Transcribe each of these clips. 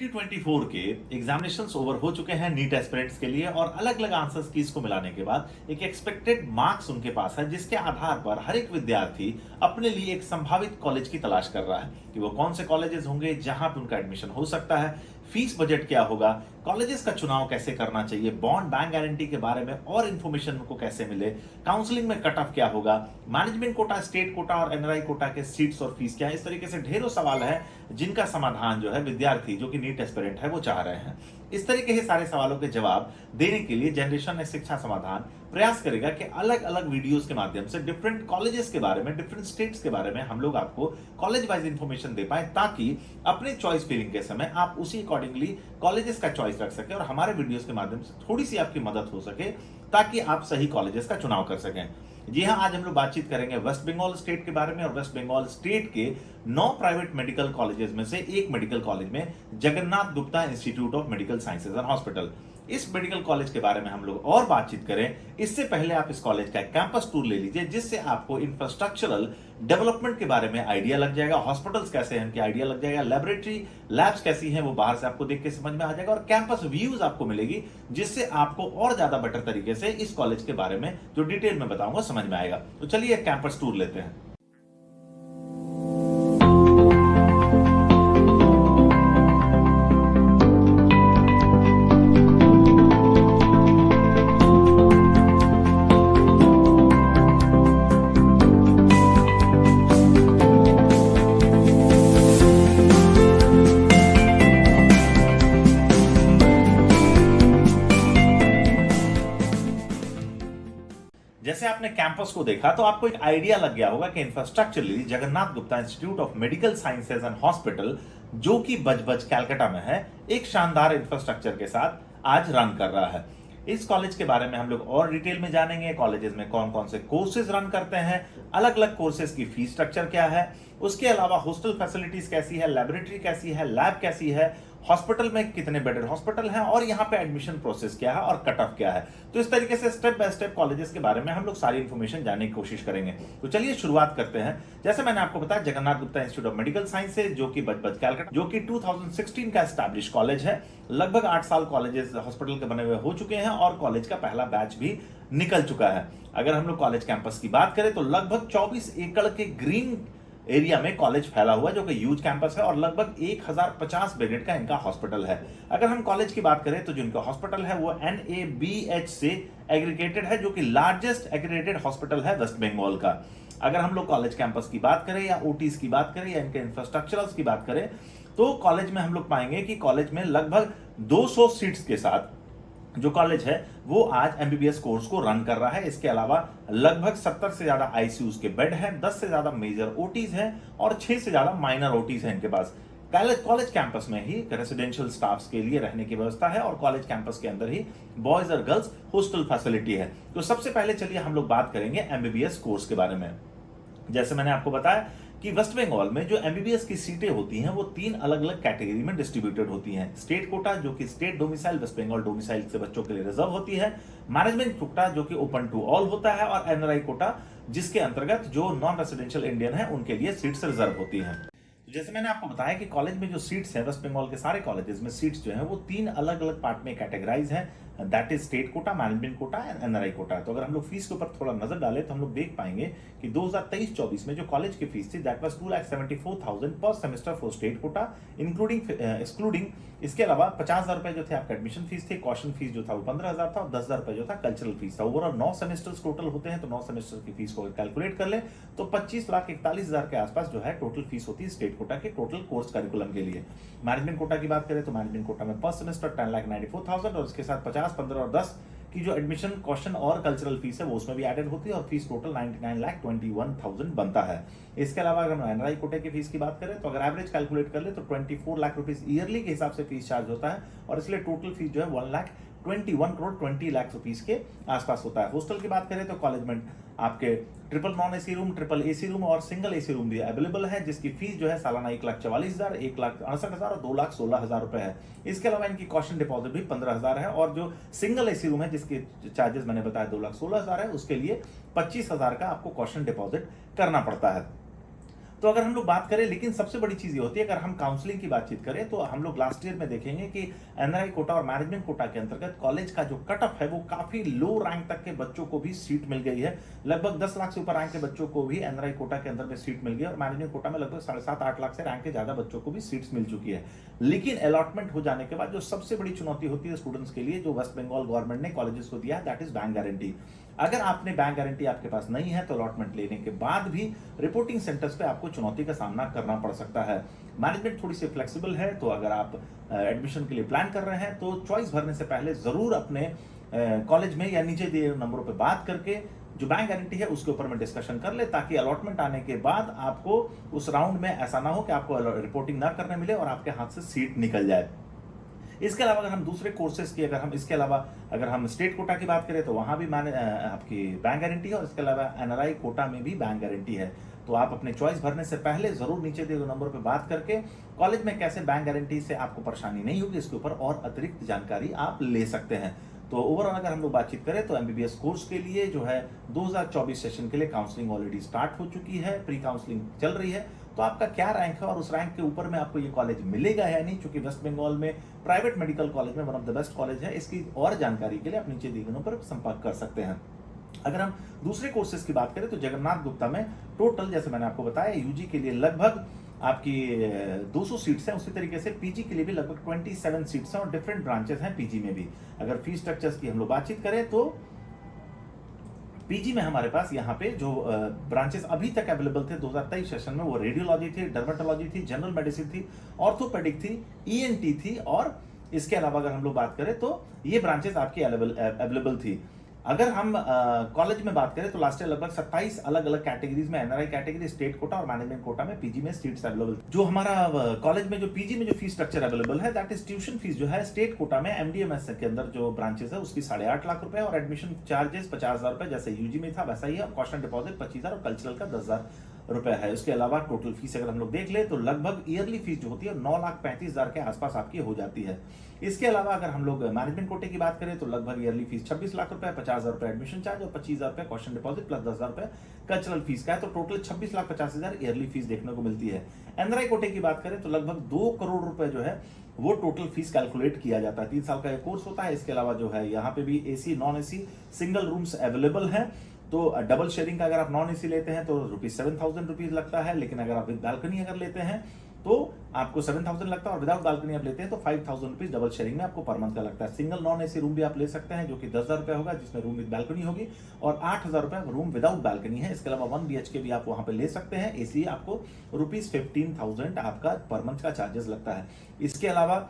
2024 के examinations over हो चुके हैं नीट एस्पिरेंट्स के लिए और अलग अलग आंसर्स कीज को मिलाने के बाद एक एक्सपेक्टेड मार्क्स उनके पास है, जिसके आधार पर हर एक विद्यार्थी अपने लिए एक संभावित कॉलेज की तलाश कर रहा है कि वो कौन से कॉलेजेस होंगे जहां पर उनका एडमिशन हो सकता है, फीस बजट क्या होगा, कॉलेजेस का चुनाव कैसे करना चाहिए, बॉन्ड बैंक गारंटी के बारे में और इन्फॉर्मेशन उनको कैसे मिले, काउंसलिंग में कट ऑफ क्या होगा, मैनेजमेंट कोटा, स्टेट कोटा और एनआरआई कोटा के सीट्स और फीस क्या है। इस तरीके से ढेरों सवाल है जिनका समाधान जो है विद्यार्थी जो कि नीट एस्पिरेंट है वो चाह रहे हैं। इस तरीके के सारे सवालों के जवाब देने के लिए जनरेशन शिक्षा समाधान प्रयास करेगा कि अलग अलग वीडियोस के माध्यम से डिफरेंट कॉलेजेस के बारे में, डिफरेंट स्टेट्स के बारे में हम लोग आपको कॉलेज वाइज इंफॉर्मेशन दे पाए, ताकि अपने चॉइस फीलिंग के समय आप उसी अकॉर्डिंगली कॉलेजेस का चॉइस रख सके और हमारे वीडियोस के माध्यम से थोड़ी सी आपकी मदद हो सके ताकि आप सही कॉलेजेस का चुनाव कर सकें। जी हाँ, आज हम लोग बातचीत करेंगे वेस्ट बंगाल स्टेट के बारे में और वेस्ट बंगाल स्टेट के 9 प्राइवेट मेडिकल कॉलेजेस में से एक मेडिकल कॉलेज में Jagannath Gupta institute of medical sciences and hospital. इस मेडिकल कॉलेज के बारे में हम लोग और बातचीत करें इससे पहले आप इस कॉलेज का कैंपस टूर ले लीजिए, जिससे आपको इंफ्रास्ट्रक्चरल डेवलपमेंट के बारे में आइडिया लग जाएगा, हॉस्पिटल्स कैसे हैं इनके आइडिया लग जाएगा, लेबोरेटरी लैब्स कैसी हैं वो बाहर से आपको देख के समझ में आ जाएगा और कैंपस व्यूज आपको मिलेगी, जिससे आपको और ज्यादा बेटर तरीके से इस कॉलेज के बारे में जो डिटेल में बताऊंगा समझ में आएगा। तो चलिए कैंपस टूर लेते हैं। जैसे आपने कैंपस को देखा तो आपको एक आइडिया लग गया होगा कि infrastructurally Jagannath Gupta institute of medical sciences and hospital, जो कि बजबज कलकत्ता में है, एक शानदार इंफ्रास्ट्रक्चर के साथ आज रन कर रहा है। इस कॉलेज के बारे में हम लोग और डिटेल में जानेंगे, कॉलेजेस में कौन कौन से कोर्सेज रन करते हैं, अलग अलग कोर्सेज की फीस स्ट्रक्चर क्या है, उसके अलावा हॉस्टल फैसिलिटीज कैसी है, लेबोरेटरी कैसी है, लैब कैसी है, हॉस्पिटल में कितने बेडेड हॉस्पिटल हैं और यहाँ पे एडमिशन प्रोसेस क्या है और कट ऑफ क्या है। तो इस तरीके से स्टेप बाय स्टेप कॉलेजेस के बारे में हम लोग सारी इंफॉर्मेशन जानने की कोशिश करेंगे। तो चलिए शुरुआत करते हैं। जैसे मैंने आपको बताया, Jagannath Gupta institute of medical sciences जो कि बजबज कलकत्ता, जो कि 2016 का एस्टैब्लिश कॉलेज है। लगभग 8 साल कॉलेजेस हॉस्पिटल के बने हुए हो चुके हैं और कॉलेज का पहला बैच भी निकल चुका है। अगर हम लोग कॉलेज कैंपस की बात करें तो लगभग 24 एकड़ के ग्रीन एरिया में कॉलेज फैला हुआ है, जो कि ह्यूज कैंपस है और लगभग 1050 बेडेड का इनका हॉस्पिटल है। अगर हम कॉलेज की बात करें तो जो इनका हॉस्पिटल है वो NABH से एग्रीगेटेड है, जो कि लार्जेस्ट एग्रीगेटेड हॉस्पिटल है वेस्ट बंगाल का। अगर हम लोग कॉलेज कैंपस की बात करें या ओटीज की बात करें या इनके इंफ्रास्ट्रक्चरल्स की बात करें तो कॉलेज में हम लोग पाएंगे कि कॉलेज में लगभग 200 सीट्स के साथ जो कॉलेज है वो आज एमबीबीएस कोर्स को रन कर रहा है। इसके अलावा लगभग 70 से ज्यादा आईसीयूज के बेड हैं, 10 से ज्यादा मेजर ओटीज हैं और 6 से ज्यादा माइनर ओटीज हैं इनके पास। कॉलेज कैंपस में ही रेसिडेंशियल स्टाफ्स के लिए रहने की व्यवस्था है और कॉलेज कैंपस के अंदर ही बॉयज और गर्ल्स हॉस्टल फैसिलिटी है। तो सबसे पहले चलिए हम लोग बात करेंगे एमबीबीएस कोर्स के बारे में। जैसे मैंने आपको बताया कि वेस्ट बंगाल में जो एमबीबीएस की सीटें होती हैं वो 3 अलग अलग कैटेगरी में डिस्ट्रीब्यूटेड होती हैं। स्टेट कोटा जो कि state domicile West Bengal domicile से बच्चों के लिए रिजर्व होती है, मैनेजमेंट कोटा जो कि ओपन टू ऑल होता है और एनआरआई कोटा जिसके अंतर्गत जो नॉन रेसिडेंशियल इंडियन है उनके लिए सीट्स रिजर्व होती हैं। जैसे मैंने आपको बताया कि कॉलेज में जो सीट्स हैं, वेस्ट बंगाल के सारे कॉलेजेस में सीट्स जो हैं वो 3 अलग अलग पार्ट में कैटेगराइज हैं, that is state quota, management quota and NRI quota. तो अगर हम लोग फीस के ऊपर थोड़ा नजर डालें तो हम लोग देख पाएंगे कि 2023-24 में जो कॉलेज की फीस थी दैट वाज 2,74,000 पर semester for state quota excluding. इसके अलावा 50,000 रुपए जो थे आपका एडमिशन फीस थे, कॉशन फीस जो था वो 15,000 था और 10,000 रुपए जो था कल्चरल फीस था। ओवरऑल 9 सेमेस्टर्स टोटल होते हैं, तो 9 सेमेस्टर की फीस को कैलकुलेट कर ले तो 25,41,000 के आसपास जो है टोटल फीस होती है स्टेट कोटा के टोटल कोर्स करिकुलम के लिए। मैनेजमेंट कोटा की बात करें तो मैनेजमेंट कोटा में पर सेमेस्टर 10,94,000 और उसके साथ 50, 15 और 10 की जो एडमिशन कॉशन और कल्चरल फीस है वो उसमें भी एडेड होती है और फीस टोटल 99,21,000 बनता है। इसके अलावा अगर हम एनआरआई कोटे की फीस की बात करें तो अगर एवरेज कैलकुलेट कर ले तो 24 लाख रुपीस ईयरली के हिसाब से फीस चार्ज होता है और इसलिए टोटल फीस जो है 1,21 करोड़ 20 लाख रुपीस के आसपास होता है। हॉस्टल की बात करें तो कॉलेज में आपके triple non AC room, triple AC room और सिंगल एसी रूम भी अवेलेबल है, जिसकी फीस जो है सालाना 1,44,000, 1,68,000 और 2,16,000 रुपए है। इसके अलावा इनकी कॉशन डिपॉजिट भी 15,000 है और जो सिंगल एसी रूम है जिसके चार्जेस मैंने बताया 2,16,000 है, उसके लिए 25,000 का आपको कॉशन डिपॉजिट करना पड़ता है। तो अगर हम लोग बात करें, लेकिन सबसे बड़ी चीज़ ये होती है, अगर हम काउंसलिंग की बातचीत करें तो हम लोग लास्ट ईयर में देखेंगे कि एनआरआई कोटा और मैनेजमेंट कोटा के अंतर्गत कॉलेज का जो कट ऑफ है वो काफ़ी लो रैंक तक के बच्चों को भी सीट मिल गई है। लगभग 10 लाख से ऊपर रैंक के बच्चों को भी एनआरआई कोटा के अंदर में सीट मिल गई है और मैनेजमेंट कोटा में लगभग 7.5-8 लाख से रैंक के ज़्यादा बच्चों को भी सीट्स मिल चुकी है। लेकिन अलॉटमेंट हो जाने के बाद जो सबसे बड़ी चुनौती होती है स्टूडेंट्स के लिए, जो वेस्ट बंगाल गवर्नमेंट ने कॉलेजेस को दिया है, दैट इज बैंक गारंटी। अगर आपने बैंक गारंटी आपके पास नहीं है तो अलॉटमेंट लेने के बाद भी रिपोर्टिंग सेंटर्स पे आपको चुनौती का सामना करना पड़ सकता है। मैनेजमेंट थोड़ी सी फ्लेक्सिबल है, तो अगर आप एडमिशन के लिए प्लान कर रहे हैं तो चॉइस भरने से पहले जरूर अपने कॉलेज में या नीचे दिए नंबरों पे बात करके जो बैंक गारंटी है उसके ऊपर में डिस्कशन कर ले, ताकि अलॉटमेंट आने के बाद आपको उस राउंड में ऐसा ना हो कि आपको रिपोर्टिंग ना करने मिले और आपके हाथ से सीट निकल जाए। इसके अलावा अगर हम दूसरे कोर्सेज की, अगर हम इसके अलावा अगर हम स्टेट कोटा की बात करें तो वहां भी आपकी बैंक गारंटी है और इसके अलावा एनआरआई कोटा में भी बैंक गारंटी है। तो आप अपने चॉइस भरने से पहले जरूर नीचे दिए गए नंबर पर बात करके कॉलेज में कैसे बैंक गारंटी से आपको परेशानी नहीं होगी इसके ऊपर और अतिरिक्त जानकारी आप ले सकते हैं। तो ओवरऑल अगर हम लोग बातचीत करें तो एमबीबीएस कोर्स के लिए जो है 2024 सेशन के लिए काउंसलिंग ऑलरेडी स्टार्ट हो चुकी है, प्री काउंसलिंग चल रही है। तो आपका क्या रैंक है और उस रैंक के ऊपर में आपको ये कॉलेज मिलेगा या नहीं, क्योंकि वेस्ट बंगाल में प्राइवेट मेडिकल कॉलेज में one of the best college है। इसकी और जानकारी के लिए आप नीचे दिए गए पर संपर्क कर सकते हैं। अगर हम दूसरे कोर्सेज की बात करें तो जगन्नाथ गुप्ता में टोटल, जैसे मैंने आपको बताया, यूजी के लिए लगभग आपकी 200 सीट्स हैं, उसी तरीके से पीजी के लिए भी लगभग 27 सीट्स हैं और डिफरेंट ब्रांचेस हैं पीजी में भी। अगर फीस स्ट्रक्चर्स की हम लोग बातचीत करें तो पीजी में हमारे पास यहाँ पे जो ब्रांचेस अभी तक अवेलेबल थे 2023 सेशन में, वो रेडियोलॉजी थी, डर्मेटोलॉजी थी, जनरल मेडिसिन थी, ऑर्थोपेडिक थी, ईएनटी थी और इसके अलावा अगर हम लोग बात करें तो ये ब्रांचेस आपकी अवेलेबल थी। अगर हम कॉलेज में बात करें तो लास्ट ईयर लगभग 27 अलग अलग कैटेगरीज में, एनआरआई कैटेगरी, स्टेट कोटा और मैनेजमेंट कोटा में पीजी में सीट्स अवेलेबल। जो हमारा कॉलेज में जो पीजी में जो फीस स्ट्रक्चर अवेलेबल है, दैट इज ट्यूशन फीस जो है स्टेट कोटा में एमडीएमएस के अंदर जो ब्रांचेस है उसकी 8.5 लाख रुपए और एडमिशन चार्जेस 50,000 रुपए, जैसे यूजी में था वैसा ही है, और कॉस्ट डिपॉजिट 25,000 और कल्चरल का 10,000 रुपए है। उसके अलावा टोटल फीस अगर हम लोग देख ले तो लगभग ईयरली फीस जो होती है 9,35,000 के आसपास आपकी हो जाती है। इसके अलावा अगर हम लोग मैनेजमेंट कोटे की बात करें तो लगभग ईयरली फीस 26 लाख रुपए, 50,000 रुपए एडमिशन चार्ज और 25,000 रुपए क्वेश्चन डिपॉजिट प्लस 10,000 रुपए कल्चरल फीस का है, तो टोटल 26,50,000 ईयरली फीस देखने को मिलती है। एनआरआई कोटे की बात करें तो लगभग 2 करोड़ रुपए जो है वो टोटल फीस कैलकुलेट किया जाता है। 3 साल का ये कोर्स होता है। इसके अलावा जो है यहाँ पे भी AC non AC single rooms available हैं। तो डबल शेयरिंग का अगर आप नॉन एसी लेते हैं तो ₹7,000 लगता है, लेकिन अगर आप विद बालकनी अगर लेते हैं तो आपको 7,000 लगता है और विदाउट बालकनी आप लेते हैं तो ₹5,000 डबल शेयरिंग में आपको पर मंथ का लगता है। सिंगल नॉन एसी रूम भी आप ले सकते हैं जो कि 10,000 रुपए होगा, जिसमें रूम विद बालकनी होगी, और 8,000 रुपए रूम विदाउट बालकनी है। इसके अलावा 1 BHK भी आप वहां पे ले सकते हैं, इसलिए आपको ₹15,000 आपका पर मंथ का चार्जेस लगता है। इसके अलावा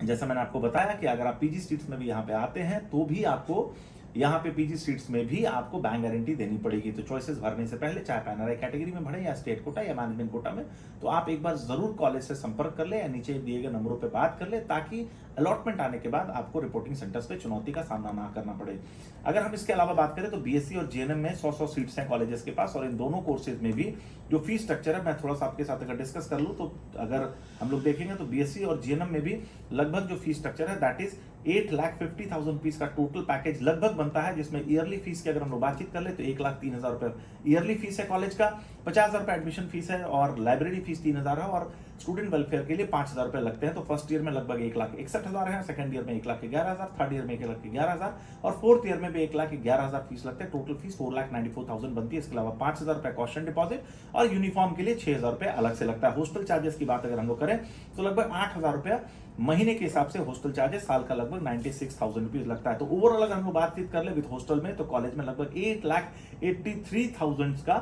जैसा मैंने आपको बताया कि अगर आप पीजी सीट्स में भी यहाँ पे आते हैं तो भी आपको यहाँ पे पीजी सीट्स में भी आपको बैंक गारंटी देनी पड़ेगी। तो चॉइसेस भरने से पहले, चाहे एनआरआई कैटेगरी में भरे या स्टेट कोटा या मैनेजमेंट कोटा में, तो आप एक बार जरूर कॉलेज से संपर्क कर ले या नीचे दिए गए नंबरों पे बात कर ले, ताकि अलॉटमेंट आने के बाद आपको रिपोर्टिंग सेंटर्स पे चुनौती का सामना ना करना पड़े। अगर हम इसके अलावा बात करें तो बीएससी और जीएनएम में 100 सीट्स हैं कॉलेजेस के पास, और इन दोनों कोर्सेज में भी जो फीस स्ट्रक्चर है मैं थोड़ा सा आपके साथ अगर डिस्कस कर लूँ तो अगर हम लोग देखेंगे तो बीएससी और जीएनएम में भी लगभग जो फीस स्ट्रक्चर है दैट इज 8,50,000 का टोटल पैकेज लगभग बनता है, जिसमें ईयरली फीस की अगर हम लोग बातचीत कर ले तो 1,03,000 रुपए ईयरली फीस है कॉलेज का, 50,000 रुपए एडमिशन फीस है और लाइब्रेरी फीस 3,000 है, और स्टूडेंट वेलफेयर के लिए 5,000 रुपए लगते हैं। तो फर्स्ट ईयर में लगभग 1,61,000 है, सेकंड ईयर में 1,11,000, थर्ड ईयर में 1,11,000 और फोर्थ ईयर में भी 1,11,000 फीस लगते हैं। टोटल फीस 4,94,000 बनती है। इसके अलावा 5,000 रुपए क्वेश्चन डिपॉजिट और यूनिफॉर्म के लिए 6,000 रुपए अलग से लगता है। हॉस्टल चार्जेस की बात अगर हम लोग करें तो लगभग 8,000 रुपया महीने के हिसाब से हॉस्टल चार्जेस, साल का लगभग 96,000 लगता है। तो ओवरऑल अगर हम लोग बातचीत कर ले विद हॉस्टल में तो कॉलेज में लगभग 8,83,000 का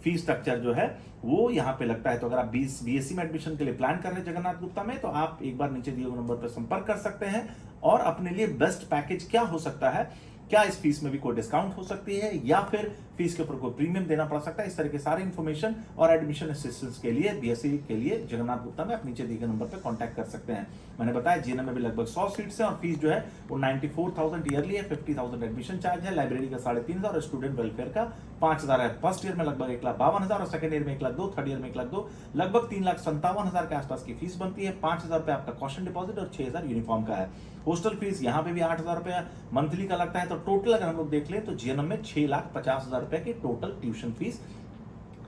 फीस स्ट्रक्चर जो है वो यहाँ पे लगता है। तो अगर आप बीएससी में एडमिशन के लिए प्लान कर रहे हैं जगन्नाथ गुप्ता में, तो आप एक बार नीचे दिए हुए नंबर पर संपर्क कर सकते हैं और अपने लिए बेस्ट पैकेज क्या हो सकता है, क्या इस फीस में भी कोई डिस्काउंट हो सकती है या फिर फीस के ऊपर कोई प्रीमियम देना पड़ सकता है, इस तरह के सारे इन्फॉर्मेशन और एडमिशन असिस्टेंस के लिए बीएससी के लिए जगन्नाथ गुप्ता में आप नीचे दिए गए नंबर पर कांटेक्ट कर सकते हैं। मैंने बताया जीएनएम में भी लगभग 100 सीट्स हैं और फीस जो है वो 94,000 ईयरली है, 50,000 एडमिशन चार्ज है, लाइब्रेरी का 3,500 और स्टूडेंट वेलफेयर का 5,000 है। फर्स्ट ईयर में लगभग 1,52,000 और सेकंड ईयर में 1,02,000, थर्ड ईयर में 1,02,000, लगभग 3,57,000 के आसपास की फीस बनती है। 5,000 रुपए आपका क्वेश्चन डिपॉजिट और 6,000 यूनिफॉर्म का है। हॉस्टल फीस यहाँ पे भी 8,000 रुपया मंथली का लगता है। तो टोटल अगर हम लोग देख लें तो जीएनएम में 6,50,000 रुपए की टोटल ट्यूशन फीस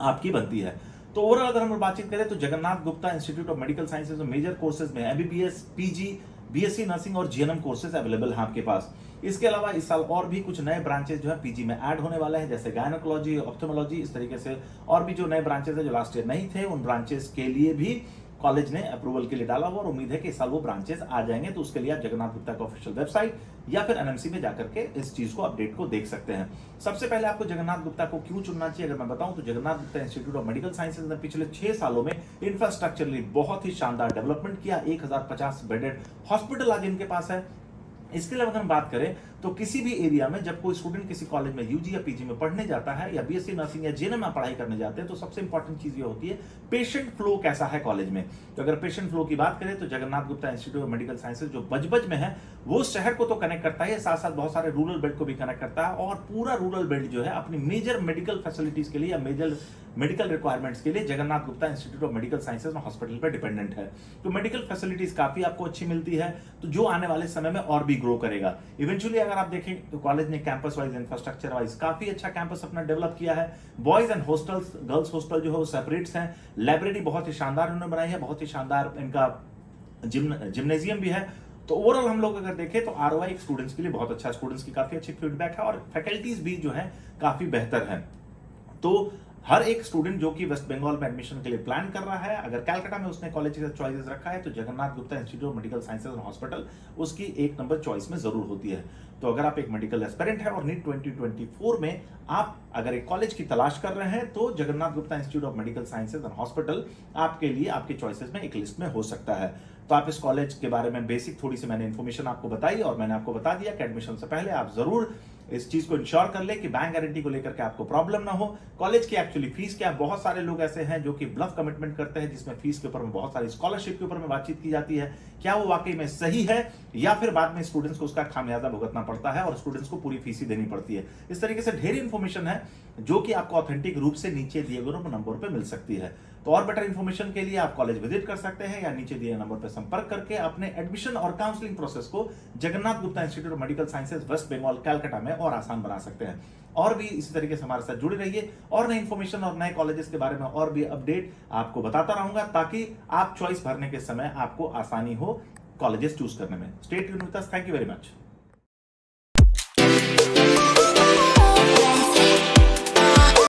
आपकी बनती है। तो ओवरऑल अगर हम बातचीत करें तो Jagannath Gupta institute of medical sciences में मेजर कोर्सेज में एमबीबीएस, पीजी, बीएससी नर्सिंग और जीएनएम कोर्सेज अवेलेबल हैं आपके पास। इसके अलावा इस साल और भी कुछ नए ब्रांचेस जो है पीजी में ऐड होने वाले हैं, जैसे गायनेकोलॉजी, ऑप्थेमोलॉजी, इस तरीके से और भी जो नए ब्रांचेस है जो लास्ट ईयर नहीं थे, उन ब्रांचेस के लिए भी कॉलेज ने अप्रूवल के लिए डाला हुआ और उम्मीद है कि इस साल वो ब्रांचेस आ जाएंगे। तो उसके लिए आप जगन्नाथ गुप्ता का ऑफिशियल वेबसाइट या फिर एनएमसी में जाकर के इस चीज को अपडेट को देख सकते हैं। सबसे पहले आपको जगन्नाथ गुप्ता को क्यों चुनना चाहिए अगर मैं बताऊं तो Jagannath Gupta institute of medical sciences ने पिछले 6 सालों में इंफ्रास्ट्रक्चरली बहुत ही शानदार डेवलपमेंट किया। 1050 बेडेड हॉस्पिटल आज इनके पास है। इसके अलावा अगर हम बात करें तो किसी भी एरिया में जब कोई स्टूडेंट किसी कॉलेज में यूजी या पीजी में पढ़ने जाता है या बीएससी नर्सिंग या जेएनएम में पढ़ाई करने जाते हैं तो सबसे इंपॉर्टेंट चीज ये होती है पेशेंट फ्लो कैसा है कॉलेज में। तो अगर पेशेंट फ्लो की बात करें तो Jagannath Gupta institute of medical sciences जो बजबज में है वो शहर को तो कनेक्ट करता है, साथ साथ बहुत सारे रूरल बेल्ट को भी कनेक्ट करता है और पूरा रूरल बेल्ट जो है अपनी मेजर मेडिकल फैसिलिटीज के लिए या मेजर मेडिकल रिक्वायरमेंट्स के लिए Jagannath Gupta institute of medical sciences hospital पर डिपेंडेंट है। तो मेडिकल फैसिलिटीज काफी आपको अच्छी मिलती है, तो जो आने वाले समय में और भी ग्रो करेगा। इवेंचुअली अगर आप देखें तो कॉलेज ने कैंपस वाइज इंफ्रास्ट्रक्चर वाइज काफी अच्छा कैंपस अपना डेवलप किया है। Boys and hostels, girls hostel जो है वो सेपरेट्स हैं। लाइब्रेरी बहुत ही शानदार उन्होंने बनाई है, बहुत ही शानदार इनका जिम्नेजियम भी है। तो ओवरऑल हम लोग अगर देखें तो आरओआई स्टूडेंट्स के लिए बहुत अच्छा, स्टूडेंट्स की काफी अच्छी फीडबैक है और फैकल्टीज भी जो है काफी बेहतर है। तो हर एक स्टूडेंट जो कि वेस्ट बंगाल में एडमिशन के लिए प्लान कर रहा है, अगर कलकत्ता में उसने कॉलेज का चॉइसेस रखा है तो Jagannath Gupta institute of medical sciences hospital उसकी 1 नंबर चॉइस में जरूर होती है। तो अगर आप एक मेडिकल एस्पिरेंट है और नीट 2024 में आप अगर एक कॉलेज की तलाश कर रहे हैं तो Jagannath Gupta institute of medical sciences hospital आपके लिए आपके चॉइसेस में एक लिस्ट में हो सकता है। तो आप इस कॉलेज के बारे में बेसिक थोड़ी सी मैंने इन्फॉर्मेशन आपको बताई और मैंने आपको बता दिया कि एडमिशन से पहले आप जरूर इस चीज को इंश्योर कर ले कि बैंक गारंटी को लेकर के आपको प्रॉब्लम ना हो। कॉलेज की एक्चुअली फीस क्या, बहुत सारे लोग ऐसे हैं जो कि ब्लफ कमिटमेंट करते हैं जिसमें फीस के ऊपर में बहुत सारी स्कॉलरशिप के ऊपर में बातचीत की जाती है, क्या वो वाकई में सही है या फिर बाद में स्टूडेंट्स को उसका खामियाजा भुगतना पड़ता है और स्टूडेंट्स को पूरी फीस ही देनी पड़ती है। इस तरीके से ढेर इंफॉर्मेशन है जो कि आपको ऑथेंटिक रूप से नीचे दिए गए नंबर पर मिल सकती है। तो और बेटर इंफॉर्मेशन के लिए आप कॉलेज विजिट कर सकते हैं या नीचे दिए नंबर पर संपर्क करके अपने एडमिशन और काउंसलिंग प्रोसेस को Jagannath Gupta institute of medical sciences West Bengal Calcutta में और आसान बना सकते हैं। और भी इसी तरीके से हमारे साथ जुड़े रहिए और नई इंफॉर्मेशन और नए कॉलेजेस के बारे में और भी अपडेट आपको बताता रहूंगा ताकि आप चॉइस भरने के समय आपको आसानी हो कॉलेजेस चूज करने में। Stay tuned with us, thank you very much.